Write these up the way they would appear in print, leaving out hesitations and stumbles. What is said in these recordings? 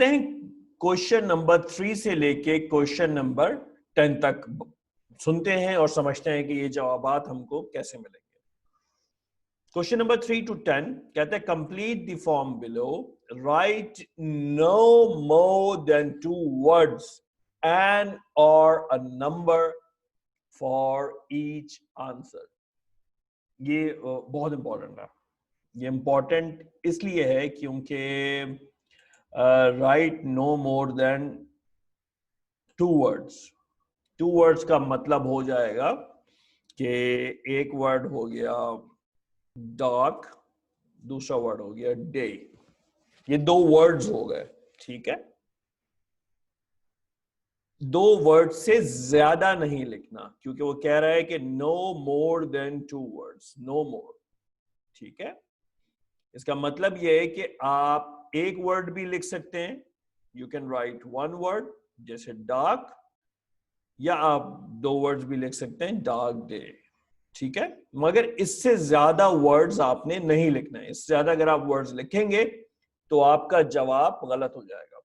चलते हैं question number 3 से लेके क्वेश्चन नंबर 10 तक सुनते हैं और समझते हैं कि ये जवाबात हमको कैसे मिलेंगे। क्वेश्चन नंबर 3 to 10 कहते हैं complete the form below, right no more than 2 words and or a number for each answer। ये बहुत इंपॉर्टेंट है। ये इंपॉर्टेंट इसलिए है क्योंकि right no more than 2 words। 2 words का मतलब हो जाएगा कि एक वर्ड हो गया डार्क, दूसरा वर्ड हो गया डे। ये 2 वर्ड्स हो गए, ठीक है। 2 वर्ड से ज्यादा नहीं लिखना क्योंकि वो कह रहा है कि no more than 2 words, no more, ठीक है। इसका मतलब ये है कि आप एक वर्ड भी लिख सकते हैं, यू कैन राइट 1 word जैसे डार्क, या आप 2 वर्ड्स भी लिख सकते हैं डार्क डे, ठीक है। मगर इससे ज्यादा वर्ड्स आपने नहीं लिखना है। इससे ज्यादा अगर आप वर्ड्स लिखेंगे तो आपका जवाब गलत हो जाएगा।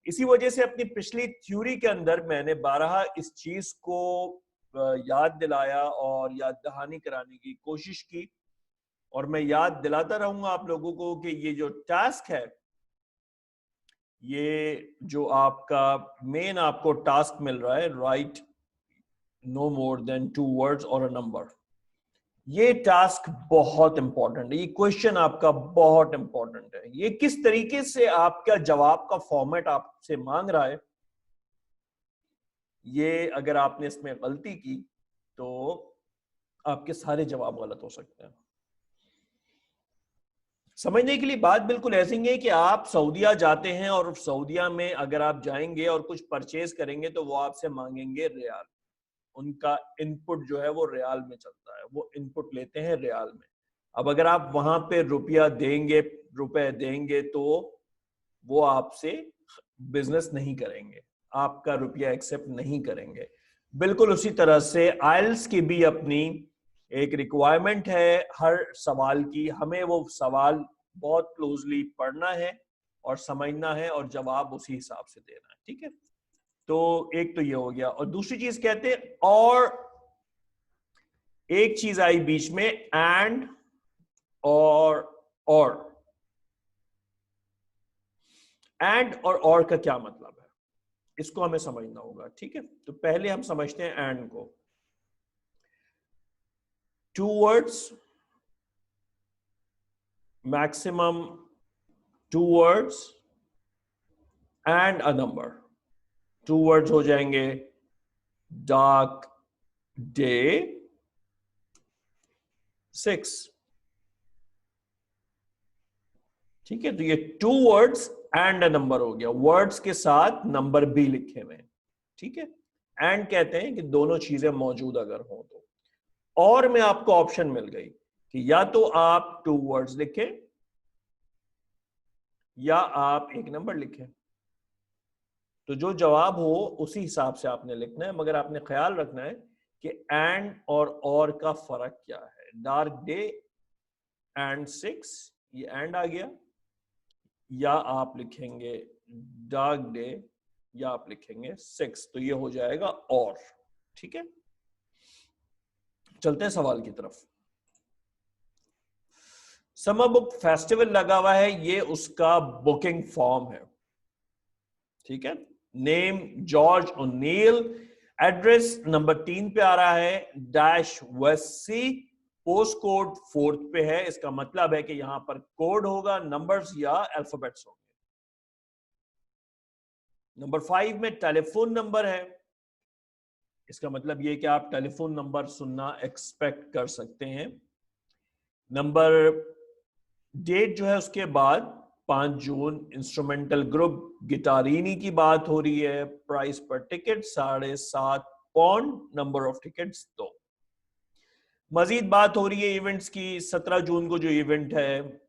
इसी वजह से अपनी पिछली थ्योरी के अंदर मैंने 12 इस चीज को याद दिलाया और याद दहानी कराने की कोशिश की, और मैं याद दिलाता रहूंगा आप लोगों को कि ये जो टास्क है, ये जो आपका मेन आपको टास्क मिल रहा है, right no more than 2 words और अ नंबर, ये टास्क बहुत इंपॉर्टेंट है। ये क्वेश्चन आपका बहुत इंपॉर्टेंट है। ये किस तरीके से आपका जवाब का फॉर्मेट आपसे मांग रहा है, ये अगर आपने इसमें गलती की तो आपके सारे जवाब गलत हो सकते हैं। समझने के लिए बात बिल्कुल ऐसी ही है कि आप सऊदीया जाते हैं और सऊदीया में अगर आप जाएंगे और कुछ परचेज करेंगे तो वो आपसे मांगेंगे रियाल। उनका इनपुट जो है वो रियाल में चलता है, वो इनपुट लेते हैं रियाल में। अब अगर आप वहां पे रुपए देंगे तो वो आपसे बिजनेस नहीं करेंगे, आपका रुपया एक्सेप्ट नहीं करेंगे। बिल्कुल उसी तरह से आइल्स की भी अपनी एक रिक्वायरमेंट है हर सवाल की। हमें वो सवाल बहुत क्लोजली पढ़ना है और समझना है और जवाब उसी हिसाब से देना है, ठीक है। तो एक तो ये हो गया, और दूसरी चीज कहते हैं, और एक चीज आई बीच में, एंड और एंड और का क्या मतलब है, इसको हमें समझना होगा, ठीक है। तो पहले हम समझते हैं एंड को। 2 words, maximum 2 words and a number. 2 words हो जाएंगे डार्क डे 6, ठीक है। तो ये 2 words एंड अ नंबर हो गया, वर्ड्स के साथ नंबर भी लिखे हुए, ठीक है। एंड कहते हैं कि दोनों चीजें मौजूद अगर हो तो। और में आपको ऑप्शन मिल गई कि या तो आप 2 words लिखें या आप एक नंबर लिखें। तो जो जवाब हो उसी हिसाब से आपने लिखना है, मगर आपने ख्याल रखना है कि एंड और का फर्क क्या है। डार्क डे एंड 6, ये एंड आ गया, या आप लिखेंगे डार्क डे या आप लिखेंगे 6, तो ये हो जाएगा और, ठीक है। चलते हैं सवाल की तरफ। समर बुक फेस्टिवल लगा हुआ है, ये उसका बुकिंग फॉर्म है, ठीक है। Name George O'Neill, address number 3 पे आ रहा है, dash west C, post code 4th पे है। इसका मतलब है कि यहां पर कोड होगा, नंबर्स या अल्फाबेट्स होंगे। नंबर 5 में टेलीफोन नंबर है, इसका मतलब यह कि आप टेलीफोन नंबर सुनना एक्सपेक्ट कर सकते हैं। नंबर डेट जो है उसके बाद 5 जून, इंस्ट्रूमेंटल ग्रुप गिटारिनी की बात हो रही है। प्राइस पर ticket 7.5 pound, number of tickets 2। मजीद बात हो रही है इवेंट्स की। 17 जून को जो इवेंट है,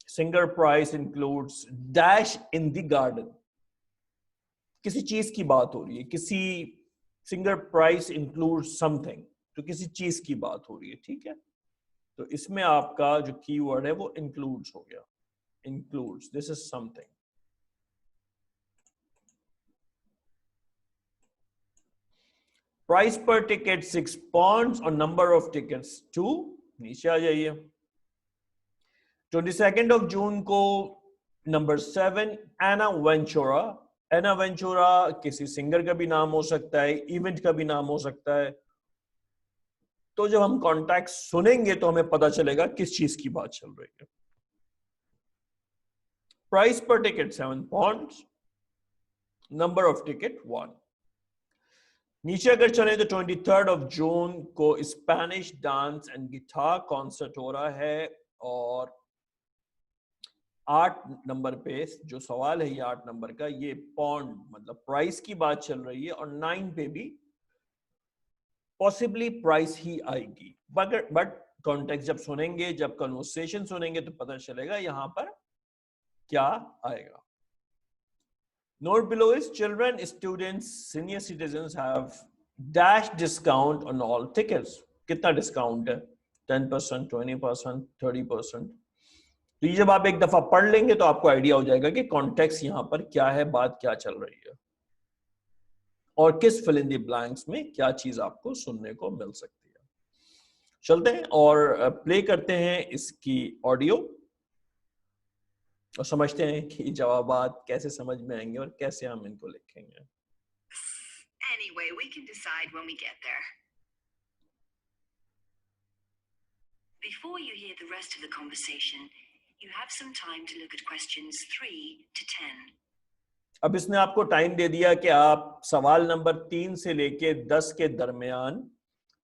singer price includes dash in the garden, किसी चीज की बात हो रही है, किसी सिंगर प्राइस इंक्लूड समथिंग, तो किसी चीज की बात हो रही है, ठीक है। तो इसमें आपका जो कीवर्ड है वो इंक्लूड्स हो गया, includes, this is something. Price पर टिकट 6 पाउंड्स और नंबर ऑफ टिकट्स 2, नीचे आ जाइए। 22 ऑफ जून को नंबर 7 एना वेंचुरा। एना वेंचुरा किसी सिंगर का भी नाम हो सकता है, इवेंट का भी नाम हो सकता है। तो जब हम कॉन्टैक्ट सुनेंगे तो हमें पता चलेगा किस चीज की बात चल रही है। प्राइस पर ticket 7 pounds, number of ticket 1। नीचे अगर चले तो 23 ऑफ जून को Spanish dance and guitar concert हो रहा है, और 8 नंबर पे जो सवाल है ये 8 नंबर का, ये पाउंड मतलब प्राइस की बात चल रही है, और 9 पे भी पॉसिबली प्राइस ही आएगी। बट कॉन्टेक्स्ट जब सुनेंगे, जब कन्वर्सेशन सुनेंगे तो पता चलेगा यहां पर क्या आएगा। Note below is children, students, senior citizens have dash discount on all tickets. कितना डिस्काउंट है? 10%, 20%, 30%। तो ये जब आप एक दफा पढ़ लेंगे तो आपको आइडिया हो जाएगा कि कॉन्टेक्स्ट यहां पर क्या है, बात क्या चल रही है, और किस फिल इन द ब्लैंक्स में क्या चीज आपको सुनने को मिल सकती है। चलते हैं और प्ले करते हैं इसकी ऑडियो और समझते हैं कि जवाबात कैसे समझ में आएंगे और कैसे हम इनको लिखेंगे। Anyway, we can decide when we get there. Before you hear the rest of the conversation, you have some time to look at questions 3 to 10. अब इसने आपको टाइम दे दिया कि आप सवाल नंबर 3 से लेके 10 के दरमियान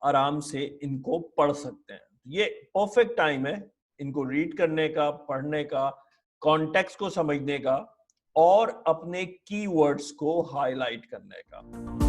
आराम से इनको पढ़ सकते हैं। ये परफेक्ट टाइम है इनको रीड करने का, पढ़ने का, कॉन्टेक्स्ट को समझने का और अपने कीवर्ड्स को हाईलाइट करने का।